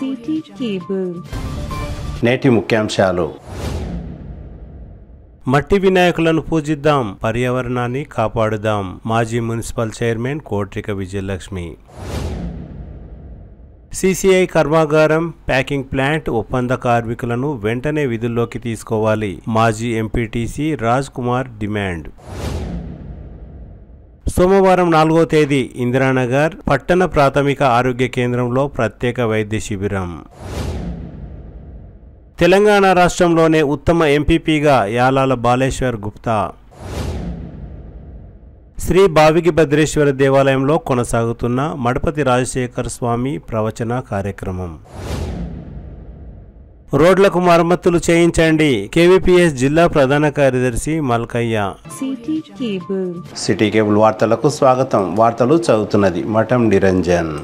City cable. నేటి ముఖ్యాంశాలు: మట్టి వినాయకులను పూజిద్దాం, పర్యావరణాన్ని కాపాడుదాం. మాజీ మున్సిపల్ చైర్మన్ కోట్రిక విజయలక్ష్మి. సిసిఐ కర్మాగారం, ప్యాకింగ్ ప్లాంట్ ఒప్పంద కార్మికులను వెంటనే విధుల్లోకి తీసుకోవాలి. మాజీ ఎంపీటీసీ రాజ్ కుమార్ డిమాండ్. సోమవారం 4వ తేదీ ఇందిరానగర్ పట్టణ ప్రాథమిక ఆరోగ్య కేంద్రంలో ప్రత్యేక వైద్య శిబిరం. తెలంగాణ రాష్ట్రంలోనే ఉత్తమ ఎంపీపీగా యాలాల బాలేశ్వర్ గుప్తా. శ్రీ బావిగి భద్రేశ్వర దేవాలయంలో కొనసాగుతున్న మడపతి రాజశేఖర స్వామి ప్రవచన కార్యక్రమం. రోడ్లకు మరమ్మతులు చేయించండి, కేవీపీఎస్ జిల్లా ప్రధాన కార్యదర్శి మల్కయ్య. సిటీ కేబుల్ వార్తలకు స్వాగతం. వార్తలు చదువుతున్నది మఠం నిరంజన్.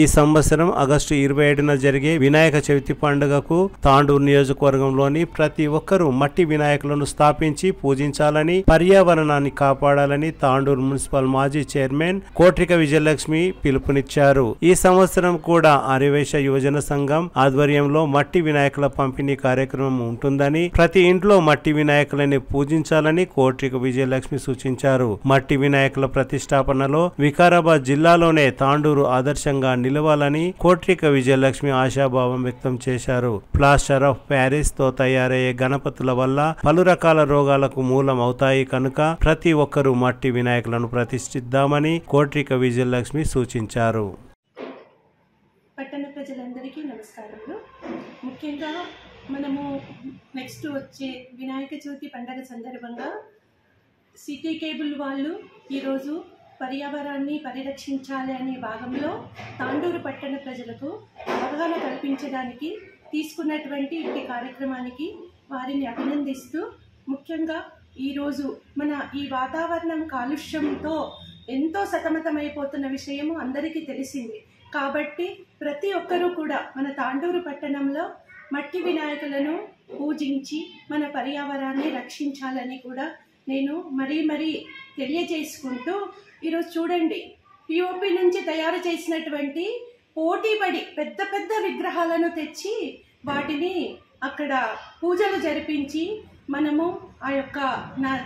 ఈ సంవత్సరం ఆగస్టు 27న జరిగే వినాయక చవితి పండుగకు తాండూరు నియోజకవర్గంలోని ప్రతి ఒక్కరూ మట్టి వినాయకులను స్థాపించి పూజించాలని, పర్యావరణాన్ని కాపాడాలని తాండూరు మున్సిపల్ మాజీ చైర్మన్ కోట్రిక విజయలక్ష్మి పిలుపునిచ్చారు. ఈ సంవత్సరం కూడా ఆర్యవైశ్య యువజన సంఘం ఆధ్వర్యంలో మట్టి వినాయకుల పంపిణీ కార్యక్రమం ఉంటుందని, ప్రతి ఇంట్లో మట్టి వినాయకులని పూజించాలని కోట్రిక విజయలక్ష్మి సూచించారు. మట్టి వినాయకుల ప్రతిష్టాపనలో వికారాబాద్ జిల్లాలోనే తాండూరు ఆదర్శంగా నిలవాలని కోట్రిక విజయలక్ష్మి ఆశాభావం వ్యక్తం చేశారు. ప్లాస్టర్ ఆఫ్ ప్యారిస్ తో తయారయ్యే గణపతుల వల్ల పలు రకాల రోగాలకు మూలం అవుతాయి కనుక ప్రతి ఒక్కరూ మట్టి వినాయకులను ప్రతిష్ఠిద్దామని కోట్రిక విజయలక్ష్మి సూచించారు. పట్టణ ప్రజలందరికీ నమస్కారములు. ముఖ్యంగా మనము నెక్స్ట్ వచ్చే వినాయక చవితి పండుగ సందర్భంగా సిటీ కేబుల్ వాళ్ళు ఈరోజు పర్యావరణాన్ని పరిరక్షించాలి అనే భాగంలో తాండూరు పట్టణ ప్రజలకు అవగాహన కల్పించడానికి తీసుకున్నటువంటి ఈ కార్యక్రమానికి వారిని అభినందిస్తూ, ముఖ్యంగా ఈరోజు మన ఈ వాతావరణం కాలుష్యంతో ఎంతో సతమతమైపోతున్న విషయము అందరికీ తెలిసింది. కాబట్టి ప్రతి ఒక్కరూ కూడా మన తాండూరు పట్టణంలో మట్టి వినాయకులను పూజించి మన పర్యావరణాన్ని రక్షించాలని కూడా నేను మరీ తెలియజేసుకుంటూ, ఈరోజు చూడండి, పిఓపి నుంచి తయారు చేసినటువంటి పోటీపడి పెద్ద విగ్రహాలను తెచ్చి వాటిని అక్కడ పూజలు జరిపించి మనము ఆ యొక్క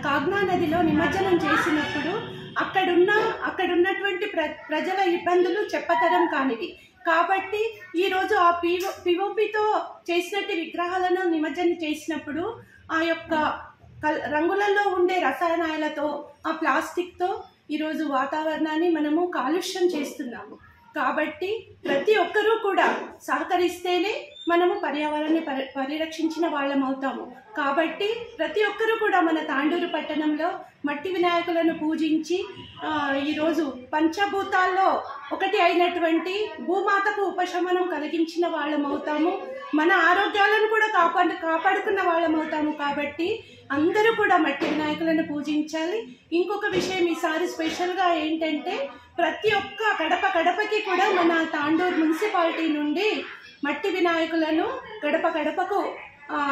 కాగ్నా నదిలో నిమజ్జనం చేసినప్పుడు అక్కడున్నటువంటి ప్రజల ఇబ్బందులు చెప్పతరం కానివి. కాబట్టి ఈరోజు ఆ పిఓపితో చేసినట్టు విగ్రహాలను నిమజ్జనం చేసినప్పుడు ఆ యొక్క రంగులలో ఉండే రసాయనాలతో, ఆ ప్లాస్టిక్తో ఈరోజు వాతావరణాన్ని మనము కాలుష్యం చేస్తున్నాము. కాబట్టి ప్రతి ఒక్కరూ కూడా సహకరిస్తేనే మనము పర్యావరణాన్ని పరిరక్షించిన వాళ్ళం అవుతాము. కాబట్టి ప్రతి ఒక్కరూ కూడా మన తాండూరు పట్టణంలో మట్టి వినాయకులను పూజించి ఈరోజు పంచభూతాల్లో ఒకటి అయినటువంటి భూమాతకు ఉపశమనం కలిగించిన వాళ్ళం అవుతాము. మన ఆరోగ్యాలను కూడా కాపాడుకున్న వాళ్ళం అవుతాము. కాబట్టి అందరూ కూడా మట్టి వినాయకులను పూజించాలి. ఇంకొక విషయం ఈసారి స్పెషల్గా ఏంటంటే, ప్రతి ఒక్క గడపకి కూడా మన తాండూరు మున్సిపాలిటీ నుండి మట్టి వినాయకులను గడపకు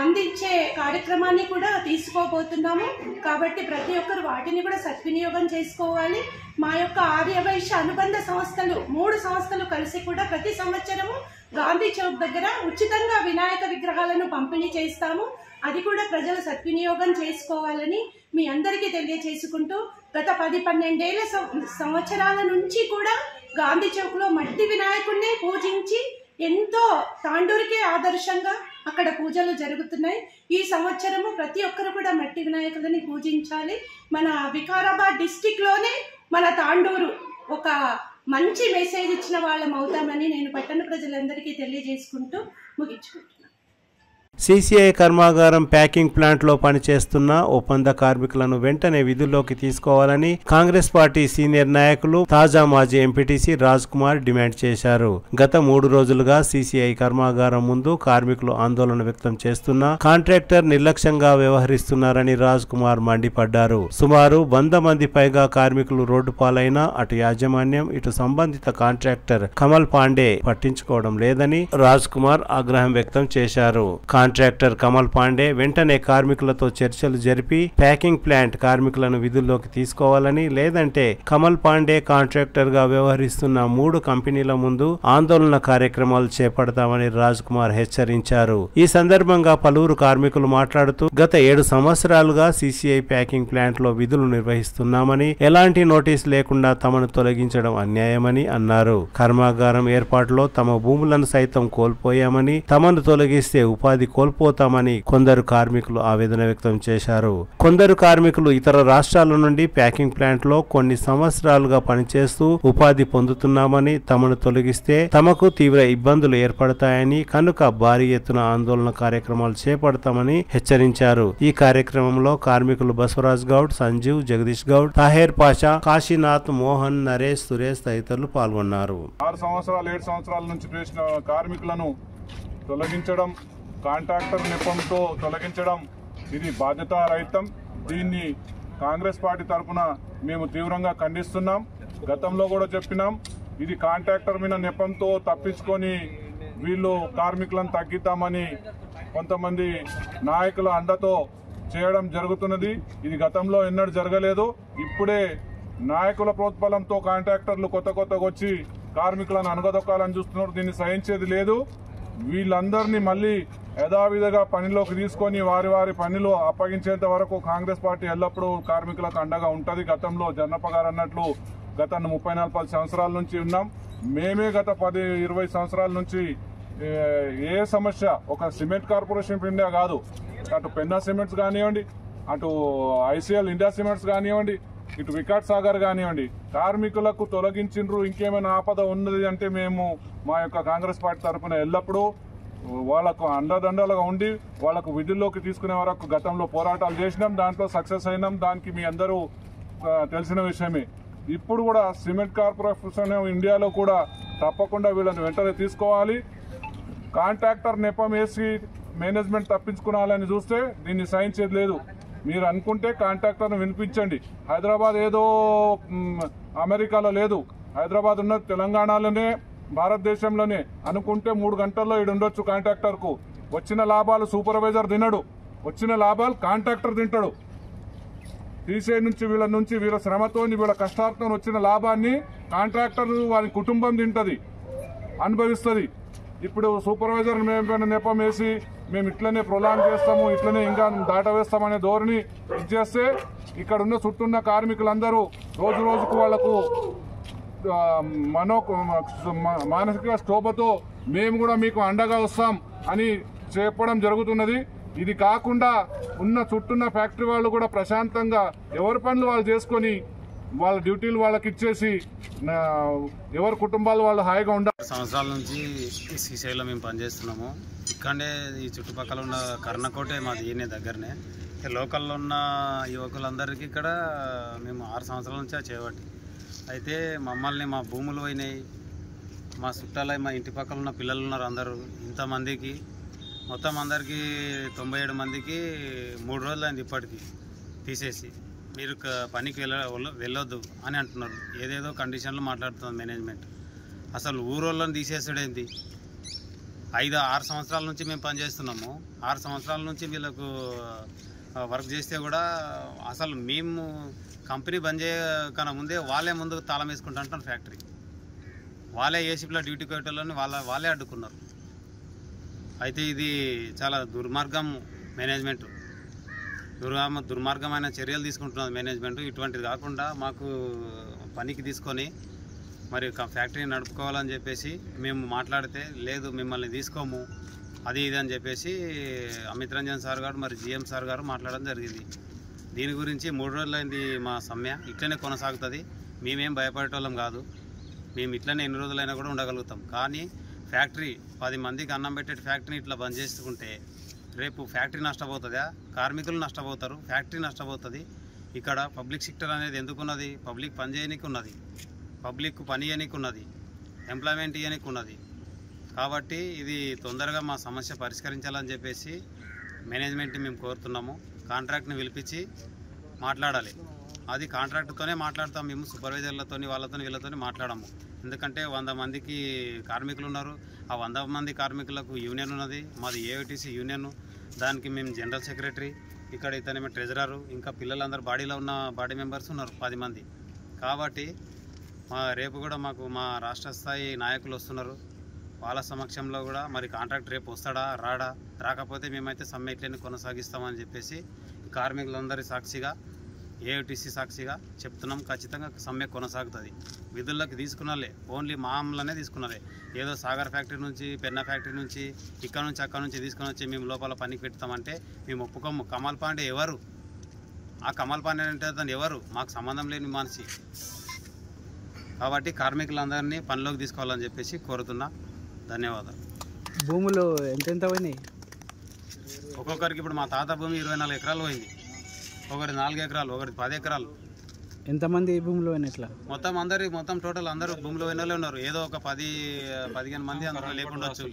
అందించే కార్యక్రమాన్ని కూడా తీసుకోబోతున్నాము. కాబట్టి ప్రతి ఒక్కరు వాటిని కూడా సద్వినియోగం చేసుకోవాలి. మా యొక్క ఆర్యవైశ్య అనుబంధ సంస్థలు 3 సంస్థలు కలిసి కూడా ప్రతి సంవత్సరము గాంధీ చౌక్ దగ్గర ఉచితంగా వినాయక విగ్రహాలను పంపిణీ చేస్తాము. అది కూడా ప్రజలు సద్వినియోగం చేసుకోవాలని మీ అందరికీ తెలియజేసుకుంటూ, గత 10-12 సంవత్సరాల నుంచి కూడా గాంధీ చౌక్లో మట్టి వినాయకుడిని పూజించి ఎంతో తాండూరుకే ఆదర్శంగా అక్కడ పూజలు జరుగుతున్నాయి. ఈ సంవత్సరము ప్రతి ఒక్కరు కూడా మట్టి వినాయకులని పూజించాలి. మన వికారాబాద్ డిస్టిక్లోనే మన తాండూరు ఒక మంచి మెసేజ్ ఇచ్చిన వాళ్ళం అవుతామని నేను పట్టణ ప్రజలందరికీ తెలియజేసుకుంటూ ముగించుకుంటున్నాను. సిసిఐ కర్మాగారం, ప్యాకింగ్ ప్లాంట్ లో పనిచేస్తున్న ఒప్పంద కార్మికులను వెంటనే విధుల్లోకి తీసుకోవాలని కాంగ్రెస్ పార్టీ సీనియర్ నాయకులు తాజా మాజీ ఎంపీటీసీ రాజ్ కుమార్ డిమాండ్ చేశారు. గత 3 రోజులుగా సిసిఐ కర్మాగారం ముందు కార్మికులు ఆందోళన వ్యక్తం చేస్తున్నా కాంట్రాక్టర్ నిర్లక్ష్యంగా వ్యవహరిస్తున్నారని రాజ్ కుమార్ మండిపడ్డారు. సుమారు 100 మంది పైగా కార్మికులు రోడ్డు పాలైనా అటు యాజమాన్యం, ఇటు సంబంధిత కాంట్రాక్టర్ కమల్ పాండే పట్టించుకోవడం లేదని రాజ్ కుమార్ ఆగ్రహం వ్యక్తం చేశారు. కాంట్రాక్టర్ కమల్ పాండే వెంటనే కార్మికులతో చర్చలు జరిపి ప్యాకింగ్ ప్లాంట్ కార్మికులను విధుల్లోకి తీసుకోవాలని, లేదంటే కమల్ పాండే కాంట్రాక్టర్ గా వ్యవహరిస్తున్న 3 కంపెనీల ముందు ఆందోళన కార్యక్రమాలు చేపడతామని రాజ్ కుమార్ హెచ్చరించారు. ఈ సందర్భంగా పలువురు కార్మికులు మాట్లాడుతూ గత 7 సంవత్సరాలుగా CCI ప్యాకింగ్ ప్లాంట్ లో విధులు నిర్వహిస్తున్నామని, ఎలాంటి నోటీస్ లేకుండా తమను తొలగించడం అన్యాయమని అన్నారు. కర్మాగారం ఏర్పాటులో తమ భూములను సైతం కోల్పోయామని, తమను తొలగిస్తే ఉపాధి కోల్పోతామని కొందరు కార్మికులు ఆవేదన వ్యక్తం చేశారు. కొందరు కార్మికులు ఇతర రాష్ట్రాల నుండి ప్యాకింగ్ ప్లాంట్ లో కొన్ని సంవత్సరాలుగా పనిచేస్తూ ఉపాధి పొందుతున్నామని, తమను తొలగిస్తే తమకు తీవ్ర ఇబ్బందులు ఏర్పడతాయని, కనుక భారీ ఎత్తున ఆందోళన కార్యక్రమాలు చేపడతామని హెచ్చరించారు. ఈ కార్యక్రమంలో కార్మికులు బసవరాజ్ గౌడ్, సంజీవ్, జగదీష్ గౌడ్, తాహేర్ పాషా, కాశీనాథ్, మోహన్, నరేష్, సురేష్ తదితరులు పాల్గొన్నారు. 6 సంవత్సరాలు 7 సంవత్సరాల నుంచి చేసిన కార్మికులను తొలగించడం, కాంట్రాక్టర్ నెపంతో తొలగించడం ఇది బాధ్యతారహితం. దీన్ని కాంగ్రెస్ పార్టీ తరఫున మేము తీవ్రంగా ఖండిస్తున్నాం. గతంలో కూడా చెప్పినాం, ఇది కాంట్రాక్టర్ మీద నెపంతో తప్పించుకొని వీళ్ళు కార్మికులను తగ్గిద్దామని కొంతమంది నాయకుల అండతో చేయడం జరుగుతున్నది. ఇది గతంలో ఎన్నడూ జరగలేదు. ఇప్పుడే నాయకుల ప్రోత్బలంతో కాంట్రాక్టర్లు కొత్తగా వచ్చి కార్మికులను అనగదొక్కాలని చూస్తున్నారు. దీన్ని సహించేది లేదు. వీళ్ళందరినీ మళ్ళీ యథావిధిగా పనిలోకి తీసుకొని వారి పనులు అప్పగించేంత వరకు కాంగ్రెస్ పార్టీ ఎల్లప్పుడూ కార్మికులకు అండగా ఉంటుంది. గతంలో జన్నప్ప గారు అన్నట్లు గత 30-40 సంవత్సరాల నుంచి ఉన్నాం. మేమే గత 10-20 సంవత్సరాల నుంచి ఏ సమస్య, ఒక సిమెంట్ కార్పొరేషన్ ఆఫ్ ఇండియా కాదు, అటు పెన్నా సిమెంట్స్ కానివ్వండి, అటు ICL ఇండియా సిమెంట్స్ కానివ్వండి, ఇటు వికాట్ సాగర్ కానివ్వండి, కార్మికులకు తొలగించిండ్రు, ఇంకేమైనా ఆపద ఉన్నది అంటే మేము మా యొక్క కాంగ్రెస్ పార్టీ తరఫున ఎల్లప్పుడూ వాళ్లకు అండదండలుగా ఉండి వాళ్లకు విధుల్లోకి తీసుకునే వరకు గతంలో పోరాటాలు చేసినాం. దాంట్లో సక్సెస్ అయినాం. దానికి మీ అందరూ తెలిసిన విషయమే. ఇప్పుడు కూడా సిమెంట్ కార్పొరేషన్ ఇండియాలో కూడా తప్పకుండా వీళ్ళని వెంటనే తీసుకోవాలి. కాంట్రాక్టర్ నెపం వేసి మేనేజ్మెంట్ తప్పించుకోవాలని చూస్తే దీన్ని సహించేది లేదు. మీరు అనుకుంటే కాంట్రాక్టర్ను వినిపించండి. హైదరాబాద్ ఏదో అమెరికాలో లేదు, హైదరాబాద్ ఉన్న తెలంగాణలోనే, భారతదేశంలోనే. అనుకుంటే 3 గంటల్లో ఇక్కడ ఉండొచ్చు. కాంట్రాక్టర్కు వచ్చిన లాభాలు సూపర్వైజర్ తినడు, వచ్చిన లాభాలు కాంట్రాక్టర్ తింటాడు. TCI నుంచి వీళ్ళ శ్రమతో వీళ్ళ కష్టాలతో వచ్చిన లాభాన్ని కాంట్రాక్టర్ వారి కుటుంబం తింటది, అనుభవిస్తుంది. ఇప్పుడు సూపర్వైజర్ మేము నెపం వేసి మేము ఇట్లనే ప్రొలాంగ్ చేస్తాము, ఇట్లనే ఇంకా దాటవేస్తామనే ధోరణి ఇచ్చేస్తే ఇక్కడ ఉన్న చుట్టూన్న కార్మికులందరూ రోజుకు వాళ్లకు మానసిక క్షోభతో మేము కూడా మీకు అండగా వస్తాం అని చెప్పడం జరుగుతున్నది. ఇది కాకుండా ఉన్న చుట్టూన్న ఫ్యాక్టరీ వాళ్ళు కూడా ప్రశాంతంగా ఎవరి పనులు వాళ్ళు చేసుకొని వాళ్ళ డ్యూటీలు వాళ్ళకి ఇచ్చేసి ఎవరి కుటుంబాలు వాళ్ళు హాయిగా ఉండాలి. సంవత్సరాల నుంచి CCIలో మేము పనిచేస్తున్నాము. ఇక్కడే ఈ చుట్టుపక్కల ఉన్న కర్ణకోటే మాది ఈయనే దగ్గరనే. లోకల్లో ఉన్న యువకులందరికీ ఇక్కడ మేము 6 సంవత్సరాల నుంచి చేయబట్టి అయితే మమ్మల్ని మా భూములు పోయినాయి, మా చుట్టాలై, మా ఇంటి పక్కల ఉన్న పిల్లలు ఉన్నారు. అందరూ ఇంతమందికి మొత్తం అందరికీ 97 మందికి 3 రోజులు అయింది ఇప్పటికీ తీసేసి. మీరు పనికి వెళ్ళొద్దు అని అంటున్నారు. ఏదేదో కండిషన్లు మాట్లాడుతుంది మేనేజ్మెంట్. అసలు ఊరోళ్ళని తీసేసాడేంటి? 5-6 సంవత్సరాల నుంచి మేము పనిచేస్తున్నాము. 6 సంవత్సరాల నుంచి వీళ్ళకు వర్క్ చేస్తే కూడా అసలు మేము కంపెనీ బంద్ చేయకన్నా ముందే వాళ్ళే ముందు తాళం వేసుకుంటా అంటున్నారు. ఫ్యాక్టరీ వాళ్ళే ఏసీపీలో డ్యూటీ కొట్టేళ్ళని వాళ్ళే అడ్డుకున్నారు. అయితే ఇది చాలా దుర్మార్గం. మేనేజ్మెంట్ దుర్మార్గమైన చర్యలు తీసుకుంటున్నది మేనేజ్మెంట్. ఇటువంటిది కాకుండా మాకు పనికి తీసుకొని మరి ఫ్యాక్టరీ నడుపుకోవాలని చెప్పేసి మేము మాట్లాడితే లేదు మిమ్మల్ని తీసుకోము అది ఇది అని చెప్పేసి అమిత్ రంజన్ సార్ గారు మరి GM సార్ గారు మాట్లాడడం జరిగింది. దీని గురించి 3 రోజులైంది మా సమ్మె. ఇట్లనే కొనసాగుతుంది. మేమేం భయపడేటోళ్ళం కాదు. మేము ఇట్లనే ఎన్ని రోజులైనా కూడా ఉండగలుగుతాం. కానీ ఫ్యాక్టరీ 10 మందికి అన్నం పెట్టే ఫ్యాక్టరీని ఇట్లా బంద్ చేసుకుంటే రేపు ఫ్యాక్టరీ నష్టపోతుందా? కార్మికులు నష్టపోతారు, ఫ్యాక్టరీ నష్టపోతుంది. ఇక్కడ పబ్లిక్ సెక్టర్ అనేది ఎందుకున్నది? పబ్లిక్ పని చేయనీకి ఉన్నది, పబ్లిక్ పని చేయనీకి ఉన్నది, ఎంప్లాయ్మెంట్ ఇవ్వనీకి ఉన్నది. కాబట్టి ఇది తొందరగా మా సమస్య పరిష్కరించాలని చెప్పేసి మేనేజ్మెంట్ని మేము కోరుతున్నాము. కాంట్రాక్ట్ని పిలిపించి మాట్లాడాలి. అది కాంట్రాక్ట్తోనే మాట్లాడతాం మేము, సూపర్వైజర్లతో వాళ్ళతో వీళ్ళతో మాట్లాడము. ఎందుకంటే 100 మందికి కార్మికులు ఉన్నారు. ఆ 100 మంది కార్మికులకు యూనియన్ ఉన్నది, మాది ఏఐటీసీ యూనియన్. దానికి మేము జనరల్ సెక్రటరీ, ఇక్కడ ఇతనేమో ట్రెజరరు, ఇంకా పిల్లలందరూ బాడీలో ఉన్న బాడీ మెంబర్స్ ఉన్నారు 10 మంది. కాబట్టి రేపు కూడా మాకు మా రాష్ట్ర స్థాయి నాయకులు వస్తున్నారు. వాళ్ళ సమక్షంలో కూడా మరి కాంట్రాక్ట్ రేపు వస్తాడా రాడా, రాకపోతే మేమైతే సమ్మె ఇట్లనే కొనసాగిస్తామని చెప్పేసి కార్మికులందరి సాక్షిగా, ఏఐటీసీ సాక్షిగా చెప్తున్నాం. ఖచ్చితంగా సమ్మె కొనసాగుతుంది. విధుల్లోకి తీసుకున్నాలే, ఓన్లీ మామూలునే తీసుకున్నాలే. ఏదో సాగర్ ఫ్యాక్టరీ నుంచి, పెన్నా ఫ్యాక్టరీ నుంచి, ఇక్కడ నుంచి అక్కడ నుంచి తీసుకొని వచ్చి మేము లోపల పనికి పెడతామంటే మేము ఒప్పుకోము. కమల్ పాండే ఎవరు? ఆ కమల్ పాండే అంటే అతను ఎవరు? మాకు సంబంధం లేని మనిషి. కాబట్టి కార్మికులందరినీ పనిలోకి తీసుకోవాలని చెప్పేసి కోరుతున్నా. ధన్యవాదాలు. భూములు ఎంతెంత పోయినాయి? ఒక్కొక్కరికి ఇప్పుడు మా తాత భూమి 24 ఎకరాలు పోయింది, ఒకటి 4 ఎకరాలు, ఒకటి 10 ఎకరాలు. ఎంతమంది భూములు పోయినట్లా? మొత్తం టోటల్ అందరూ భూమిలో పోయిన వాళ్ళే ఉన్నారు. ఏదో ఒక 10-15 మంది అందరూ లేకుండొచ్చు.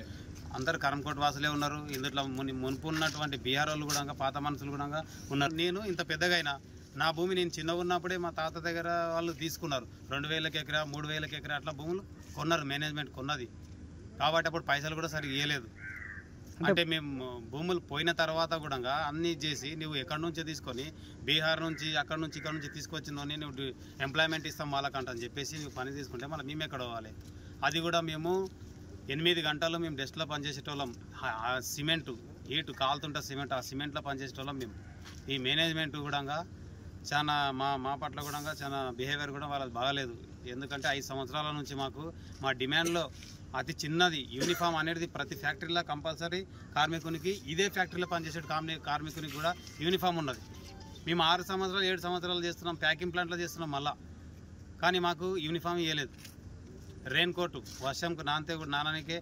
అందరు కరంకోట్ వాసులే ఉన్నారు. ఇందులో మునుపు ఉన్నటువంటి బీహార్ వాళ్ళు కూడా, పాత మనుషులు కూడా ఉన్నారు. నేను ఇంత పెద్దగా అయినా నా భూమి నేను చిన్నగా ఉన్నప్పుడే మా తాత దగ్గర వాళ్ళు తీసుకున్నారు. 2000 ఎకరా, 3000 ఎకరా అట్లా భూములు కొన్నారు, మేనేజ్మెంట్ కొన్నది. కాబట్టి అప్పుడు పైసలు కూడా సరిగ్గా ఇవ్వలేదు. అంటే మేము భూములు పోయిన తర్వాత కూడా అన్నీ చేసి నువ్వు ఎక్కడి నుంచో తీసుకొని బీహార్ నుంచి అక్కడ నుంచి ఇక్కడ నుంచి తీసుకొచ్చిందని నువ్వు ఎంప్లాయ్మెంట్ ఇస్తాం వాళ్ళకంటని చెప్పేసి నువ్వు పని తీసుకుంటే మళ్ళీ మేము ఎక్కడ పోవాలి? అది కూడా మేము 8 గంటలు మేము డస్ట్లో పనిచేసేటోళ్ళం. సిమెంటు హీటు కాలుతుంటే సిమెంట్, ఆ సిమెంట్లో పనిచేసేటోళ్ళం మేము. ఈ మేనేజ్మెంట్ కూడా చాలా మా పట్ల కూడా చాలా బిహేవియర్ కూడా వాళ్ళది బాగాలేదు. ఎందుకంటే 5 సంవత్సరాల నుంచి మాకు మా డిమాండ్లో అతి చిన్నది యూనిఫామ్ అనేది ప్రతి ఫ్యాక్టరీలో కంపల్సరీ కార్మికునికి, ఇదే ఫ్యాక్టరీలో పనిచేసే కార్మికునికి కూడా యూనిఫామ్ ఉన్నది. మేము 6 సంవత్సరాలు 7 సంవత్సరాలు చేస్తున్నాం, ప్యాకింగ్ ప్లాంట్లో చేస్తున్నాం మళ్ళా, కానీ మాకు యూనిఫామ్ ఇవ్వలేదు. రెయిన్ కోటు వర్షంకు నాననికే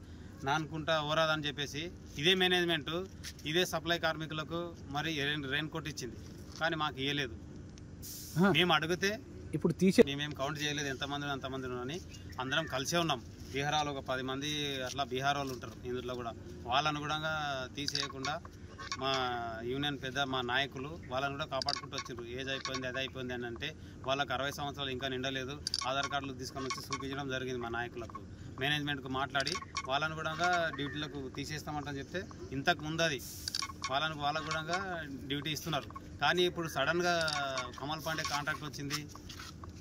నానుకుంటా ఓరాదని చెప్పేసి ఇదే మేనేజ్మెంటు ఇదే సప్లై కార్మికులకు మరి రెయిన్ కోట్ ఇచ్చింది, కానీ మాకు ఇవ్వలేదు. మేము అడిగితే ఇప్పుడు మేమేం కౌంట్ చేయలేదు ఎంతమంది అంతమంది అని, అందరం కలిసే ఉన్నాం. బీహార్ వాళ్ళు ఒక 10 మంది అట్లా బీహార్ వాళ్ళు ఉంటారు ఇందులో కూడా. వాళ్ళను కూడా తీసేయకుండా మా యూనియన్ పెద్ద మా నాయకులు వాళ్ళని కూడా కాపాడుకుంటూ వచ్చారు. ఏజ్ అయిపోయింది అది అయిపోయింది అని అంటే వాళ్ళకి 60 సంవత్సరాలు ఇంకా నిండలేదు. ఆధార్ కార్డులు తీసుకొని వచ్చి చూపించడం జరిగింది మా నాయకులకు. మేనేజ్మెంట్కు మాట్లాడి వాళ్ళను కూడా డ్యూటీలకు తీసేస్తామంటని చెప్తే ఇంతకు ముందు అది వాళ్ళకు కూడా డ్యూటీ ఇస్తున్నారు. కానీ ఇప్పుడు సడన్గా కమల్ పాండే కాంట్రాక్ట్ వచ్చింది,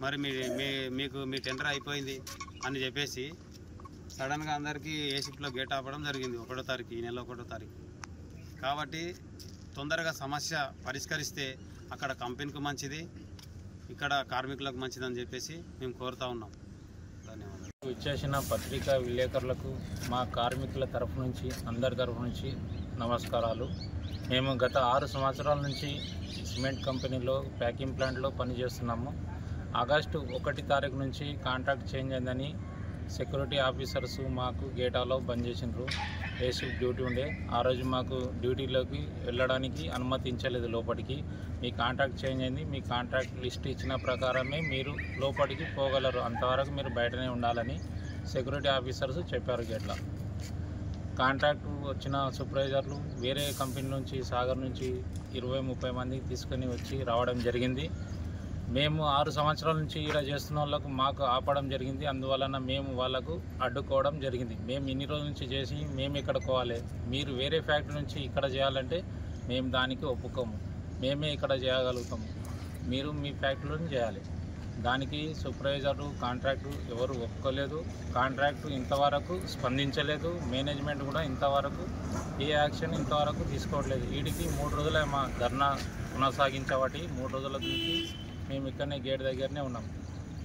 మరి మీకు మీ టెండర్ అయిపోయింది అని చెప్పేసి సడన్గా అందరికీ ఏ షిఫ్ట్లో గేట్ ఆపడం జరిగింది 1వ తారీఖు, ఈ నెల 1వ తారీఖు. కాబట్టి తొందరగా సమస్య పరిష్కరిస్తే అక్కడ కంపెనీకి మంచిది, ఇక్కడ కార్మికులకు మంచిదని చెప్పేసి మేము కోరుతా ఉన్నాం. ధన్యవాదాలు. ఇచ్చేసిన పత్రికా విలేకరులకు మా కార్మికుల తరఫు నుంచి, అందరి తరఫు నుంచి నమస్కారాలు. మేము గత 6 సంవత్సరాల నుంచి సిమెంట్ కంపెనీలో ప్యాకింగ్ ప్లాంట్లో పనిచేస్తున్నాము. ఆగస్టు 1 తారీఖు నుంచి కాంట్రాక్ట్ చేంజ్ అయిందని సెక్యూరిటీ ఆఫీసర్స్ మాకు గేటాలో బంద్ చేసినారు. ఏ షిఫ్ట్ డ్యూటీ ఉండే ఆ రోజు మాకు డ్యూటీలోకి వెళ్ళడానికి అనుమతించలేదు. లోపలికి మీ కాంట్రాక్ట్ చేంజ్ అయింది, మీ కాంట్రాక్ట్ లిస్ట్ ఇచ్చిన ప్రకారమే మీరు లోపలికి పోగలరు, అంతవరకు మీరు బయటనే ఉండాలని సెక్యూరిటీ ఆఫీసర్స్ చెప్పారు గేట్లో. కాంట్రాక్ట్ వచ్చిన సూపర్వైజర్లు వేరే కంపెనీ నుంచి, సాగర్ నుంచి 20-30 మందికి తీసుకొని వచ్చి రావడం జరిగింది. మేము 6 సంవత్సరాల నుంచి ఇలా చేస్తున్న వాళ్ళకు మాకు ఆపడం జరిగింది. అందువలన మేము వాళ్ళకు అడ్డుకోవడం జరిగింది. మేము ఇన్ని రోజుల నుంచి చేసి మేము ఇక్కడ పోవాలి, మీరు వేరే ఫ్యాక్టరీ నుంచి ఇక్కడ చేయాలంటే మేము దానికి ఒప్పుకోము, మేమే ఇక్కడ చేయగలుగుతాము, మీరు మీ ఫ్యాక్టరీలో చేయాలి. దానికి సూపర్వైజరు కాంట్రాక్టు ఎవరు ఒప్పుకోలేదు. కాంట్రాక్టు ఇంతవరకు స్పందించలేదు. మేనేజ్మెంట్ కూడా ఇంతవరకు ఏ యాక్షన్ ఇంతవరకు తీసుకోవట్లేదు. వీటికి 3 రోజులే మా ధర్నా కొనసాగించబట్టి 3 రోజుల నుంచి మేము ఇక్కడనే గేట్ దగ్గరనే ఉన్నాం.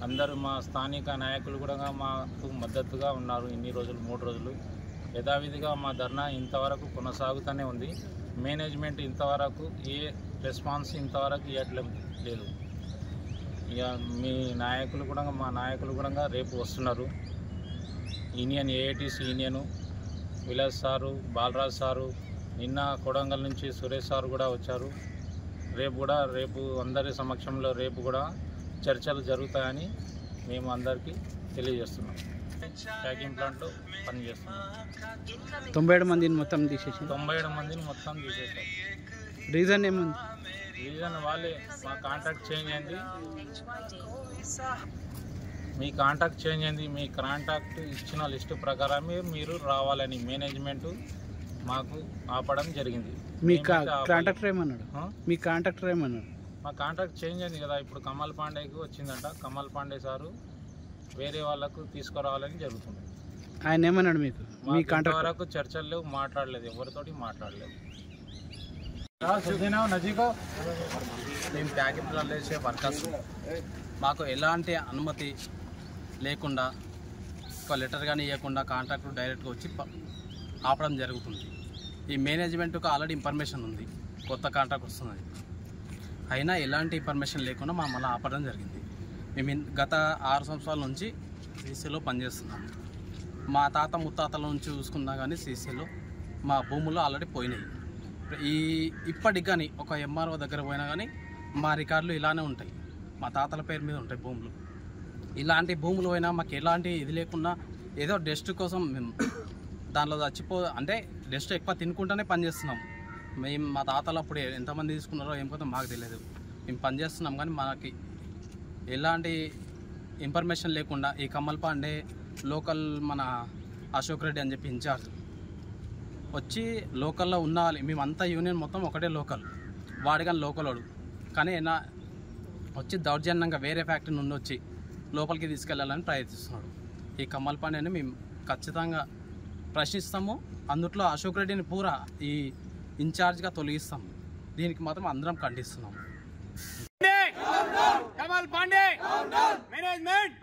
అందరూ మా స్థానిక నాయకులు కూడా మాకు మద్దతుగా ఉన్నారు. ఇన్ని రోజులు 3 రోజులు యథావిధిగా మా ధర్నా ఇంతవరకు కొనసాగుతూనే ఉంది. మేనేజ్మెంట్ ఇంతవరకు ఏ రెస్పాన్స్ ఇంతవరకు ఇవ్వట్లేదు. ఇక మీ నాయకులు కూడా, మా నాయకులు కూడా రేపు వస్తున్నారు. Union AITC union Vilas sir, Balraj sir, నిన్న కొడంగల్ నుంచి సురేష్ సారు కూడా వచ్చారు. రేపు అందరి సమక్షంలో రేపు కూడా చర్చలు జరుగుతాయని మేము అందరికీ తెలియజేస్తున్నాం. ప్యాకింగ్ ప్లాంట్లో పనిచేస్తున్నాం. 97 మందిని మొత్తం తీసేసి 97 మందిని మొత్తం తీసేసాం. రీజన్ ఏముంది? రీజన్ వాళ్ళే మా కాంటాక్ట్ చేంజ్ అయింది, మీ కాంటాక్ట్ చేంజ్ అయింది, మీ కాంటాక్ట్ ఇచ్చిన లిస్టు ప్రకారమే మీరు రావాలని మేనేజ్మెంట్ మాకు ఆపడం జరిగింది. మీ కాంట్రాక్టర్ ఏమన్నాడు? మీ కాంట్రాక్టర్ ఏమన్నాడు? మా కాంట్రాక్ట్ చేంజ్ అయింది కదా, ఇప్పుడు కమల్ పాండేకి వచ్చిందంట. కమల్ పాండే సారు వేరే వాళ్ళకు తీసుకురావాలని జరుగుతుంది. ఆయన ఏమన్నాడు మీకు? మీ కాంట్రాక్ట్ వరకు చర్చలు లేవు, మాట్లాడలేదు, ఎవరితోటి మాట్లాడలేదు. మేము ప్యాకెట్ ప్లాంట్ చేసే వర్కర్స్ మాకు ఎలాంటి అనుమతి లేకుండా ఒక లెటర్ కానీ ఇవ్వకుండా కాంట్రాక్టర్ డైరెక్ట్గా వచ్చి ఆపడం జరుగుతుంది. ఈ మేనేజ్మెంట్కి ఆల్రెడీ ఇన్ఫర్మేషన్ ఉంది, కొత్త కాంట్రాక్ట్ వస్తున్నది, అయినా ఎలాంటి ఇన్ఫర్మేషన్ లేకుండా మమ్మల్ని ఆపడం జరిగింది. మేము గత 6 సంవత్సరాల నుంచి సీసీలో పనిచేస్తున్నాము. మా తాత ముత్తాతల నుంచి చూసుకున్నా కానీ సీసీలో మా భూములు ఆల్రెడీ పోయినాయి. ఇప్పటికి కానీ ఒక ఎంఆర్ఓ దగ్గర పోయినా కానీ మా రికార్డులు ఇలానే ఉంటాయి, మా తాతల పేరు మీద ఉంటాయి భూములు. ఇలాంటి భూములు పోయినా మాకు ఎలాంటి ఇది లేకుండా ఏదో డస్ట్ కోసం మేము దానిలో అంటే డస్ట్ ఎక్కువ తినుకుంటూనే పనిచేస్తున్నాం. మేము మా తాతలు అప్పుడు ఎంతమంది తీసుకున్నారో ఏం పోతే మాకు తెలియదు, మేము పనిచేస్తున్నాం. కానీ మనకి ఎలాంటి ఇన్ఫర్మేషన్ లేకుండా ఈ కమల్ పాండే లోకల్ మన అశోక్ రెడ్డి అని చెప్పి ఇన్ఛార్జ్ వచ్చి లోకల్లో ఉండాలి, మేమంతా యూనియన్ మొత్తం ఒకటే లోకల్, వాడు కానీ లోకల్ వాడు, కానీ వచ్చి దౌర్జన్యంగా వేరే ఫ్యాక్టరీ నుండి వచ్చి లోపలికి తీసుకెళ్లాలని ప్రయత్నిస్తున్నాడు. ఈ కమల్ పాండేని మేము ఖచ్చితంగా ప్రశ్నిస్తాము. అందుట్లో అశోక్ రెడ్డిని పూరా ఈ ఇన్ఛార్జ్గా తొలగిస్తాము. దీనికి మాత్రం అందరం ఖండిస్తున్నాము. కమల్ పాండే మేనేజ్మెంట్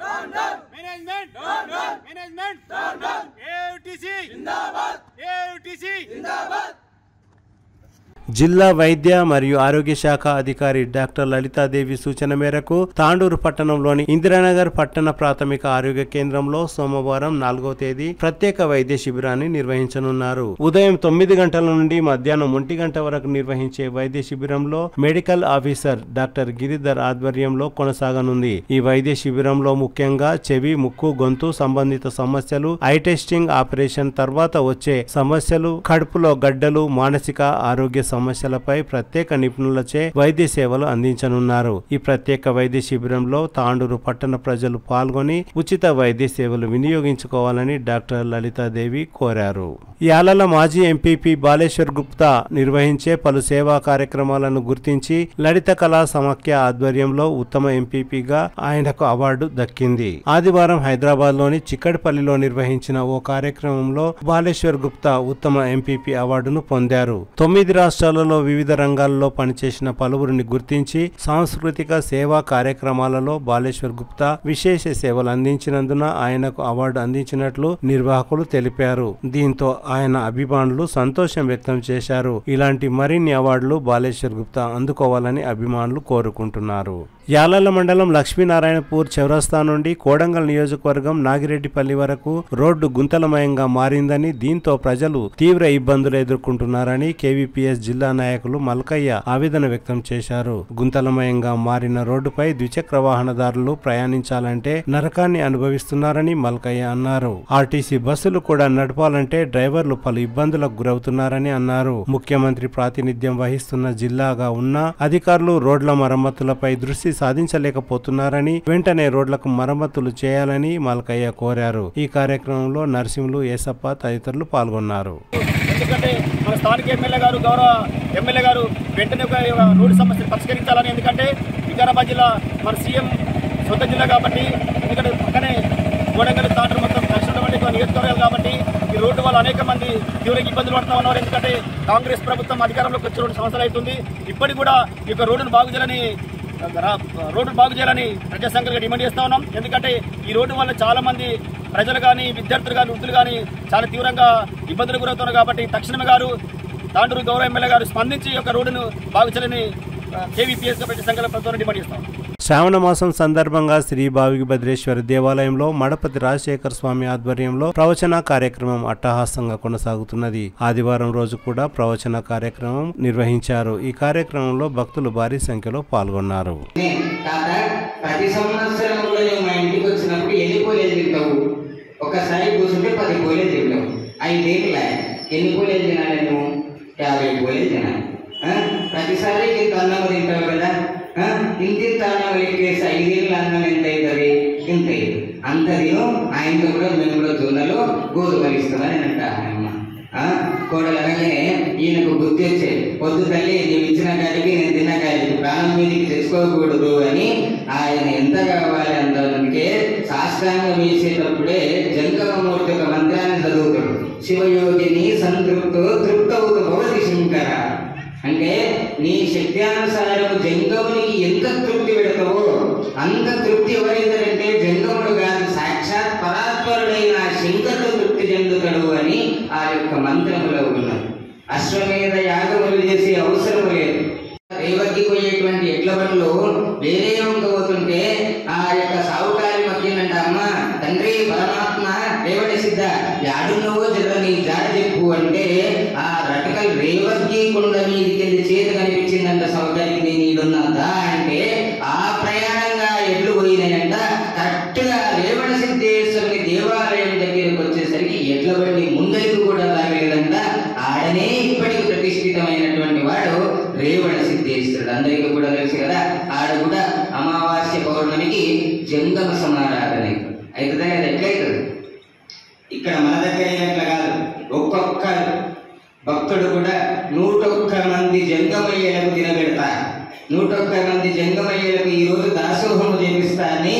ఏటీసీ జిందాబాద్, ఏటీసీ జిందాబాద్. జిల్లా వైద్య మరియు ఆరోగ్య శాఖ అధికారి డాక్టర్ లలితాదేవి సూచన మేరకు తాండూరు పట్టణంలోని ఇందిరానగర్ పట్టణ ప్రాథమిక ఆరోగ్య కేంద్రంలో సోమవారం 4వ తేదీ ప్రత్యేక వైద్య శిబిరాన్ని నిర్వహించనున్నారు. ఉదయం 9 గంటల నుండి మధ్యాహ్నం 1 గంట వరకు నిర్వహించే వైద్య శిబిరంలో మెడికల్ ఆఫీసర్ డాక్టర్ గిరిధర్ ఆధ్వర్యంలో కొనసాగనుంది. ఈ వైద్య శిబిరంలో ముఖ్యంగా చెవి, ముక్కు, గొంతు సంబంధిత సమస్యలు, ఐ టెస్టింగ్ ఆపరేషన్ తర్వాత వచ్చే సమస్యలు, కడుపులో గడ్డలు, మానసిక ఆరోగ్య సమస్యలపై ప్రత్యేక నిపుణులచే వైద్య సేవలు అందించనున్నారు. ఈ ప్రత్యేక వైద్య శిబిరంలో తాండూరు పట్టణ ప్రజలు పాల్గొని ఉచిత వైద్య సేవలు వినియోగించుకోవాలని డాక్టర్ లలితాదేవి కోరారు. యాలల మాజీ ఎంపీపీ బాలేశ్వర్ గుప్తా నిర్వహించే పలు సేవా కార్యక్రమాలను గుర్తించి లలిత కళా సమాఖ్య ఆధ్వర్యంలో ఉత్తమ ఎంపీపీగా ఆయనకు అవార్డు దక్కింది. ఆదివారం హైదరాబాద్ లోని చిక్కడపల్లిలో నిర్వహించిన ఓ కార్యక్రమంలో బాలేశ్వర్ గుప్తా ఉత్తమ ఎంపీపీ అవార్డును పొందారు. 9 రాష్ట్రాలలో వివిధ రంగాల్లో పనిచేసిన పలువురిని గుర్తించి సాంస్కృతిక సేవా కార్యక్రమాలలో బాలేశ్వర్ గుప్తా విశేష సేవలు అందించినందున ఆయనకు అవార్డు అందించినట్లు నిర్వాహకులు తెలిపారు. దీంతో ఆయన అభిమానులు సంతోషం వ్యక్తం చేశారు. ఇలాంటి మరిన్ని అవార్డులు బాలేశ్వర్ గుప్తా అందుకోవాలని అభిమానులు కోరుకుంటున్నారు. యాలల మండలం లక్ష్మీనారాయణపూర్ చౌరస్తా నుండి కోడంగల్ నియోజకవర్గం నాగిరెడ్డిపల్లి వరకు రోడ్డు గుంతలమయంగా మారిందని, దీంతో ప్రజలు తీవ్ర ఇబ్బందులు ఎదుర్కొంటున్నారని కేవీపీఎస్ జిల్లా నాయకులు మల్కయ్య ఆవేదన వ్యక్తం చేశారు. గుంతలమయంగా మారిన రోడ్డుపై ద్విచక్ర వాహనదారులు ప్రయాణించాలంటే నరకాన్ని అనుభవిస్తున్నారని మల్కయ్య అన్నారు. ఆర్టీసీ బస్సులు కూడా నడపాలంటే డ్రైవర్లు పలు ఇబ్బందులకు గురవుతున్నారని అన్నారు. ముఖ్యమంత్రి ప్రాతినిధ్యం వహిస్తున్న జిల్లాగా ఉన్న అధికారులు రోడ్ల మరమ్మతులపై దృష్టి సాధించలేకపోతున్నారని, వెంటనే రోడ్లకు మరమ్మతులు చేయాలని మల్కయ్య కోరారు. ఈ కార్యక్రమంలో నర్సింహులు, ఏసప్ప తదితరులు పాల్గొన్నారు. ఎందుకంటే మన స్థానిక ఎమ్మెల్యే గారు, గౌరవ ఎమ్మెల్యే గారు వెంటనే ఒక రోడ్డు సమస్యను పరిష్కరించాలని. ఎందుకంటే వికారాబాద్ జిల్లా మన సీఎం సొంత జిల్లా కాబట్టి, ఎందుకంటే పక్కనే కోడంగల్ తాండూరు మొత్తం దక్షిణ నియోజకవర్గాలు కాబట్టి ఈ రోడ్డు వల్ల అనేక మంది తీవ్ర ఇబ్బందులు పడుతూ ఉన్నారు. ఎందుకంటే కాంగ్రెస్ ప్రభుత్వం అధికారంలోకి వచ్చి 2 సంవత్సరాలు అవుతుంది. ఇప్పటికి కూడా ఈ యొక్క రోడ్డును బాగు చేయాలని ప్రజా సంఘాలుగా డిమాండ్ చేస్తూ ఉన్నాం. ఎందుకంటే ఈ రోడ్డు వల్ల చాలా మంది ప్రజలు కానీ, విద్యార్థులు కానీ, వృద్ధులు కానీ చాలా తీవ్రంగా ఇబ్బందులు గురవుతున్నారు. కాబట్టి తక్షణమే గారు, తాండూరు గౌరవ ఎమ్మెల్యే గారు స్పందించి ఈ యొక్క రోడ్డును బాగు చేయాలని కేవీపీఎస్ ప్రజా సంఘాల ప్రభుత్వం డిమాండ్ చేస్తాం. శ్రావణ మాసం సందర్భంగా శ్రీ భావిగిభద్రేశ్వర దేవాలయంలో మడపతి రాజశేఖర స్వామి ఆధ్వర్యంలో ప్రవచన కార్యక్రమం అట్టహాసంగా కొనసాగుతున్నది. ఆదివారం రోజు కూడా ప్రవచన కార్యక్రమం నిర్వహించారు. ఈ కార్యక్రమంలో భక్తులు భారీ సంఖ్యలో పాల్గొన్నారు. ప్రతి సంవత్సరం కూడా మా ఇంటికి వచ్చినప్పుడు ఎన్ని పోలేలు తింటావు, ఒకసారి కూర్చుంటే 10 పోలేలు తింటావు. 5 ఏళ్ళ ఎన్ని పోలేలు తినాలి? నువ్వు 50 పోలేలు తినాలి. ప్రతిసారి ఇంత అన్నం తింటావు కదా, ఇంత అన్నం లెక్కేసి 5 ఏళ్ళ అన్నం ఎంత అవుతుంది, ఇంత అంత తిను, ఆయనతో కూడా మేము కూడా జొన్నలు గోధుమలు ఇస్తామని అంట ఆయమ్మ. కోడలు అనగానే ఈయనకు బుద్ధి వచ్చే, వద్దు తల్లి నీవు ఇచ్చిన కాడికి నేను తిన్న కాడికి ప్రాణం మీదకి తెచ్చుకోకూడదు అని ఆయన ఎంత కావాలి అంతకే సాష్టాంగం వేసేటప్పుడే జంగమమూర్తి ఒక మంత్రాన్ని చదువుతాడు. శివయోగిని సంతృప్తో తృప్తవుతు భవతి శంకర. అంటే నీ శక్త్యానుసారం జంగమునికి ఎంత తృప్తి పెడతావో అంత తృప్తి ఎవరైతారంటే జంగముడు కాదు, సాక్షాత్ పరాత్పరుడైన శంకరుడు తృప్తి చెందుతాడు అని ఆ యొక్క మంత్రములో ఉన్నది. అశ్వమేధ యాగములు చేసే అవసరం లేదు. రేవకి పోయేటువంటి ఎడ్ల బండ్లు వేరే పోతుంటే ఆ యొక్క సావుకారి మధ్యనంట, అమ్మ తండ్రి పరమాత్మ రేవడి సిద్ధ యాడున్నవో జర నీ జాడ చెప్పు అంటే ఆ రటకల్ రేవకి కొండ మీదకి వెళ్ళి చేతి కనిపించిందంట సౌకర్యం నీడున్నదా అంటే ఆ ప్రయాణంగా ఎడ్లు పోయినాయంట. కరెక్ట్గా రేవణ సిద్ధేశ్వరుని దేవాలయం దగ్గరకు వచ్చేసరికి ఎడ్ల బండి ముందరికి కూడా రాగలేదంట. ఆడనే ఇప్పటికి ప్రతిష్ఠితమైనటువంటి వాడు రేవణ సిద్ధేశ్వరుడు. అందరికీ కూడా తెలుసు కదా. ఆడ కూడా అమావాస్య పౌర్ణమికి జంగమ సమారాధన అవుతుంది. అది ఎట్లయితుంది? ఇక్కడ మన దగ్గర అయినట్లు కాదు. ఒక్కొక్క భక్తుడు కూడా 101 మంది జంగమయ్యలకు తినబెడతారు. 101 మంది జంగమయ్యలకు ఈరోజు దాసోహము చేపిస్తారని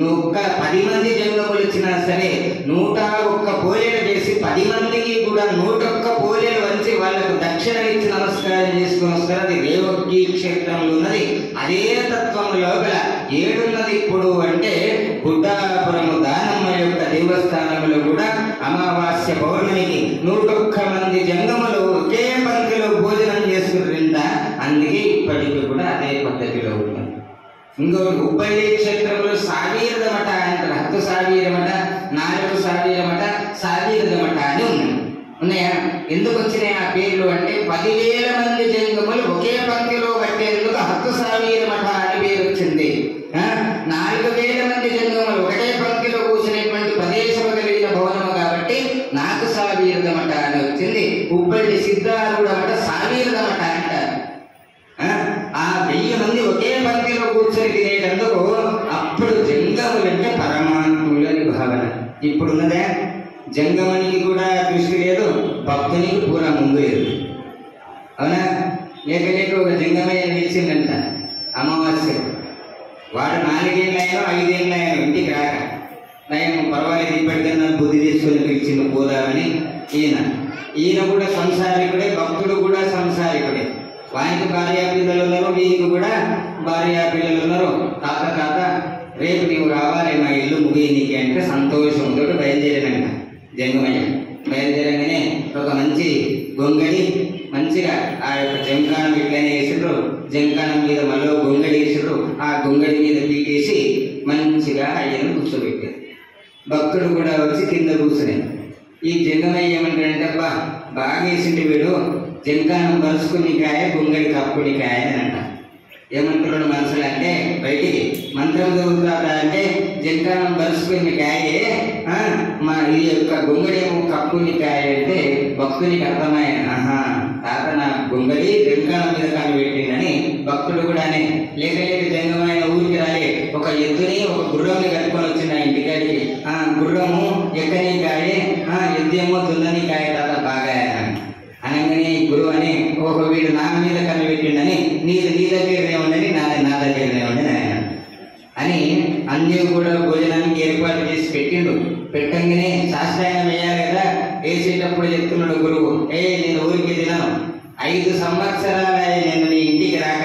10 మంది జంగములు వచ్చినా సరే 101 పోలేలు చేసి 10 మందికి కూడా 101 పోలేలు వంచి వాళ్ళకు దక్షిణ ఇచ్చి నమస్కారం చేసుకుని వస్తారు. అది రేవకి క్షేత్రంలో ఉన్నది. అదే తత్వం లోపల ఏడున్నది ఇప్పుడు అంటే బుడ్డాపురము దానమ్మ యొక్క దేవస్థానంలో కూడా అమావాస్య పౌర్ణమికి 101 మంది జంగములు ఒకే పంక్తిలో భోజనం చేసుకుంటుంట. అందుకే ఇప్పటికీ కూడా అదే పద్ధతిలో ఉన్నది. ఇంకో ఉబ్బైలి క్షేత్రంలో సావీరద మఠ అంటారు. 10 సావీర మఠ, 4 సావీర మఠ, సావీరద మఠ అని ఉన్నాయా? ఎందుకు వచ్చినాయి ఆ పేర్లు అంటే 10,000 మంది జంగములు ఒకే పంక్తిలో కట్టేందుకు 10 సావీర మఠ అని పేరు వచ్చింది. 4,000 మంది జంగములు ఒకటే పంక్తిలో కూర్చునేటువంటి ప్రదేశము కలిగిన భవనము కాబట్టి 4 సావీరద మఠ అని వచ్చింది. ఉబ్బడి సిద్ధారూఢ మఠ సావీరద మఠ అంటారు. ఆ 1000 మంది ఒకే పంక్తిలో కూర్చొని తినేటందుకు అప్పుడు జంగములంటే పరమాత్ములు అని భావన. ఇప్పుడున్నదే జంగమునికి కూడా దృష్టి లేదు, భక్తునికి పూరా ముందు లేదు. అవునా? లేక ఒక జంగమయ్య నిలిచిందంట అమావాస్య. వాడు 4 ఏళ్ళైనా 5 ఏళ్ళైనా ఇంటికి రాక నయం పర్వాలేదు ఇప్పటికన్నా బుద్ధి తీసుకొని పిలిచింది పోదామని ఈయన కూడా సంసారికుడే, భక్తుడు కూడా సంసారికుడే. వానికి భార్యాపిల్లలు ఉన్నారు, వీరికి కూడా భార్యాపిల్లలు ఉన్నారు. తాత రేపు నీవు రావాలి మా ఇల్లు ముగియనీకి అంటే సంతోషంతో బయలుదేరినంట జంగమయ్య. బయలుదేరంగానే ఒక మంచి గొంగడి మంచిగా ఆ యొక్క జంకానం ఇట్లనే వేసిండ్రు. జంకానం మీద మళ్ళీ గొంగడి వేసిండ్రు. ఆ గొంగడి మీద పీకేసి మంచిగా అయ్యను కూర్చోబెట్టారు. భక్తుడు కూడా వచ్చి కింద కూర్చున్నాయి. ఈ జంగమయ్య ఏమంటాడంటే, అబ్బా బాగా వేసిండు వీడు, జంకానం పరుచుకుని కాయ గొంగడి కప్పుని కాయ అని అంట. ఏమంటున్నాడు మనసులు అంటే బయటికి మంత్రం చదువుతారా అంటే జంకానం పరుచుకుని కాయే మా ఈ యొక్క గొంగడేమో కప్పుని కాయ అంటే భక్తునికి అర్థమయ్య, ఆహా తాత నా గొంగడి జంకానం మీద కనిపెట్టిందని భక్తుడు కూడా అనే. లేక జంగమైన ఊరికి రాలే ఒక ఎద్దుని ఒక గుర్రంని కట్టుకొని వచ్చింది ఆ ఇంటికాడికి. గుర్రము ఎక్కని కాయే, ఎద్దేమో దున్నని కాయ తాత బాగా అనగానే గురువు అని ఒక వీడు నా మీద కనిపెట్టిండని నీది నీ దగ్గరనే ఉండని నాది నా దగ్గరనే ఉండని అని అన్నీ కూడా భోజనానికి ఏర్పాటు చేసి పెట్టిండు. పెట్టంగానే శాస్త్రాయనం వేయాలి కదా, వేసేటప్పుడు చెప్తున్నాడు గురువు, నేను ఊరికి తినను, 5 సంవత్సరాలు నేను నీ ఇంటికి రాక,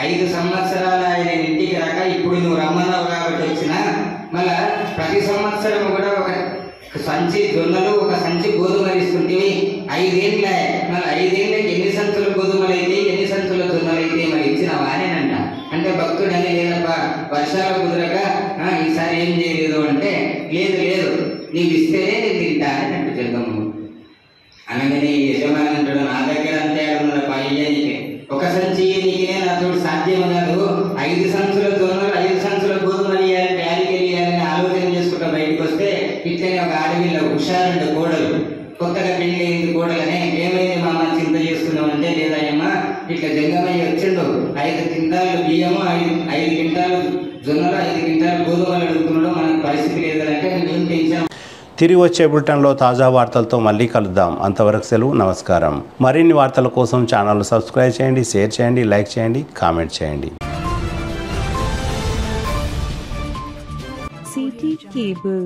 5 సంవత్సరాలు నేను ఇంటికి రాక ఇప్పుడు నువ్వు రమ్మన్నావు కాబట్టి వచ్చినా మళ్ళా ప్రతి సంవత్సరం కూడా ఒక సంచి జొన్నలు ఒక సంచి గోధుమలు ఇస్తుంటే 5 ఏళ్ళ మళ్ళీ 5 ఏళ్ళకి ఎన్ని సంచులు గోధుమలు అయితే ఎన్ని సంచుల జొన్నలు అయితే మరి ఇచ్చిన వారేనంట. అంటే భక్తుడు అని లేదబ్బా వర్షాలు కుదరక ఈసారి ఏం చేయలేదు అంటే లేదు నీవు ఇస్తేనే నేను తింటా అని అంటూ జంగము. అనగానే యజమాని అంటాడు, నా దగ్గర అంతే అడుగున్నాడు అయ్యానికి ఒక సంచి నీకునే నాతో సాధ్యం కాదు, 5 సంచుల జొన్నలు 5 సంచుల గోధుమలు ఇవ్వాలంటే యాడికి వెళ్ళాలని ఆలోచన చేసుకుంటా బయటకు వస్తే ఇట్లనే ఒక ఆడవిల్ల హుషారుండే కోడలు కొత్తగా పెళ్లి అయింది కోడలనే ఏమైంది మా అమ్మ చింత చేస్తున్నావు అంటే లేదమ్మా ఇట్లా జంగమయ్య వచ్చిండు 5 క్వింటాలు బియ్యము 5 క్వింటాలు జొన్నలు 5 క్వింటాలు గోధుమలు అడుగుతున్నాడు, మనకు పరిస్థితి లేదంటే మేము టెన్షన్. తిరిగి వచ్చే బులెటిన్లో తాజా వార్తలతో మళ్ళీ కలుద్దాం. అంతవరకు సెలవు, నమస్కారం. మరిన్ని వార్తల కోసం ఛానల్ సబ్స్క్రైబ్ చేయండి, షేర్ చేయండి, లైక్ చేయండి, కామెంట్ చేయండి. CT Cable.